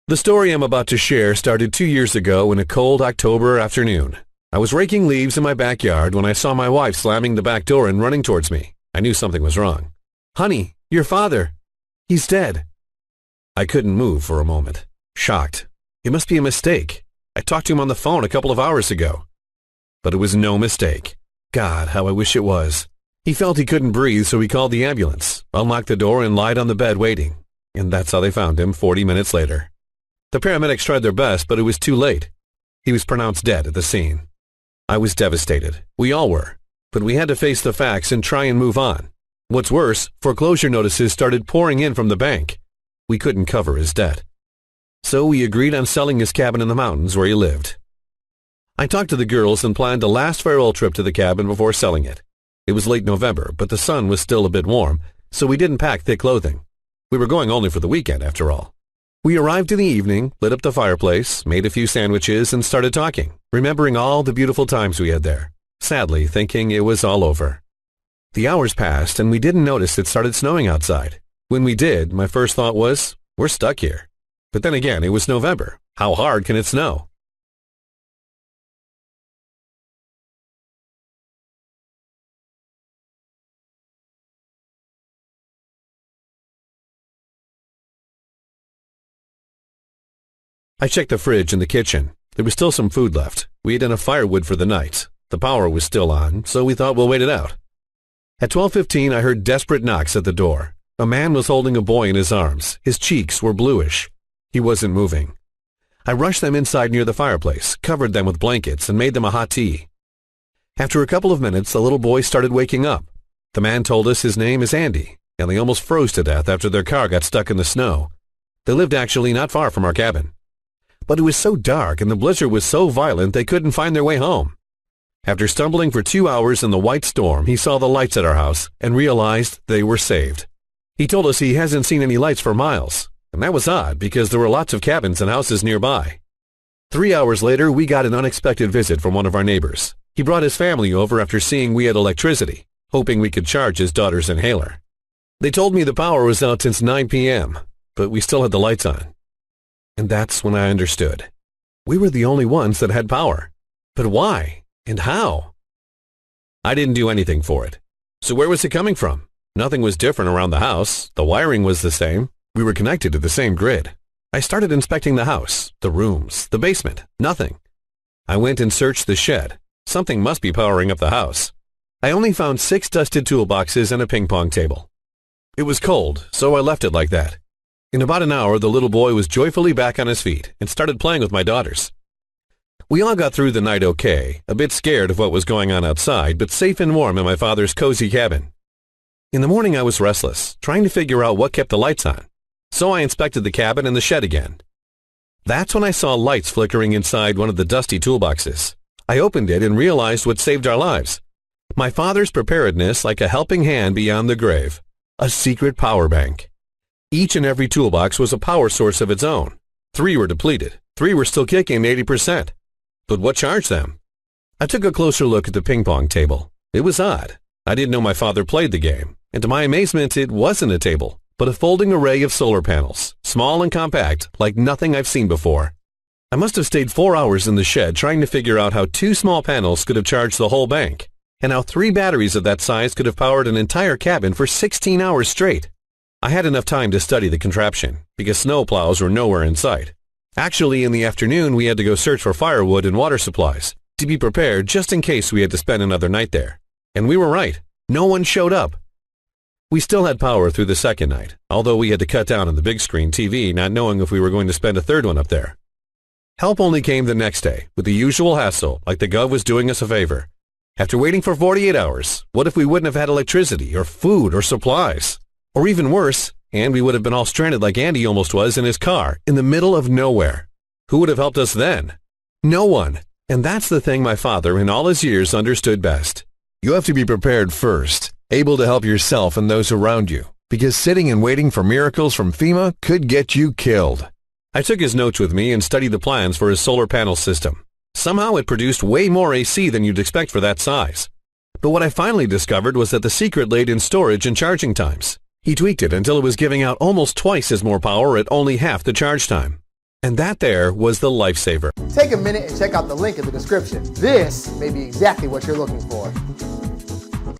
The story I'm about to share started 2 years ago in a cold October afternoon. I was raking leaves in my backyard when I saw my wife slamming the back door and running towards me. I knew something was wrong. "Honey, your father. He's dead." I couldn't move for a moment, shocked. It must be a mistake. I talked to him on the phone a couple of hours ago. But it was no mistake. God, how I wish it was. He felt he couldn't breathe, so he called the ambulance, unlocked the door, and lied on the bed waiting. And that's how they found him 40 minutes later. The paramedics tried their best, but it was too late. He was pronounced dead at the scene. I was devastated. We all were. But we had to face the facts and try and move on. What's worse, foreclosure notices started pouring in from the bank. We couldn't cover his debt. So we agreed on selling his cabin in the mountains where he lived. I talked to the girls and planned a last farewell trip to the cabin before selling it. It was late November, but the sun was still a bit warm, so we didn't pack thick clothing. We were going only for the weekend, after all. We arrived in the evening, lit up the fireplace, made a few sandwiches, and started talking, remembering all the beautiful times we had there, sadly thinking it was all over. The hours passed, and we didn't notice it started snowing outside. When we did, my first thought was, we're stuck here. But then again, it was November. How hard can it snow? I checked the fridge in the kitchen. There was still some food left. We had enough firewood for the night. The power was still on, so we thought we'll wait it out. At 12:15, I heard desperate knocks at the door. A man was holding a boy in his arms. His cheeks were bluish. He wasn't moving. I rushed them inside near the fireplace, covered them with blankets, and made them a hot tea. After a couple of minutes, the little boy started waking up. The man told us his name is Andy, and they almost froze to death after their car got stuck in the snow. They lived actually not far from our cabin. But it was so dark and the blizzard was so violent they couldn't find their way home. After stumbling for 2 hours in the white storm, he saw the lights at our house and realized they were saved. He told us he hasn't seen any lights for miles, and that was odd because there were lots of cabins and houses nearby. 3 hours later, we got an unexpected visit from one of our neighbors. He brought his family over after seeing we had electricity, hoping we could charge his daughter's inhaler. They told me the power was out since 9 p.m., but we still had the lights on. And that's when I understood. We were the only ones that had power. But why? And how? I didn't do anything for it. So where was it coming from? Nothing was different around the house. The wiring was the same. We were connected to the same grid. I started inspecting the house, the rooms, the basement. Nothing. I went and searched the shed. Something must be powering up the house. I only found 6 dusted toolboxes and a ping pong table. It was cold, so I left it like that. In about an hour, the little boy was joyfully back on his feet and started playing with my daughters. We all got through the night okay, a bit scared of what was going on outside, but safe and warm in my father's cozy cabin. In the morning, I was restless, trying to figure out what kept the lights on. So I inspected the cabin and the shed again. That's when I saw lights flickering inside one of the dusty toolboxes. I opened it and realized what saved our lives. My father's preparedness like a helping hand beyond the grave. A secret power bank. Each and every toolbox was a power source of its own. 3 were depleted. 3 were still kicking 80%. But what charged them? I took a closer look at the ping pong table. It was odd. I didn't know my father played the game. And to my amazement, it wasn't a table, but a folding array of solar panels, small and compact, like nothing I've seen before. I must have stayed 4 hours in the shed trying to figure out how 2 small panels could have charged the whole bank, and how 3 batteries of that size could have powered an entire cabin for 16 hours straight. I had enough time to study the contraption, because snow plows were nowhere in sight. Actually, in the afternoon, we had to go search for firewood and water supplies, to be prepared just in case we had to spend another night there. And we were right. No one showed up. We still had power through the second night, although we had to cut down on the big screen TV, not knowing if we were going to spend a third one up there. Help only came the next day, with the usual hassle, like the Gov was doing us a favor. After waiting for 48 hours, what if we wouldn't have had electricity, or food, or supplies? Or even worse, and we would have been all stranded like Andy almost was in his car, in the middle of nowhere. Who would have helped us then? No one. And that's the thing my father, in all his years, understood best. You have to be prepared first, able to help yourself and those around you, because sitting and waiting for miracles from FEMA could get you killed. I took his notes with me and studied the plans for his solar panel system. Somehow it produced way more AC than you'd expect for that size. But what I finally discovered was that the secret laid in storage and charging times. He tweaked it until it was giving out almost twice as more power at only half the charge time. And that there was the lifesaver. Take a minute and check out the link in the description. This may be exactly what you're looking for.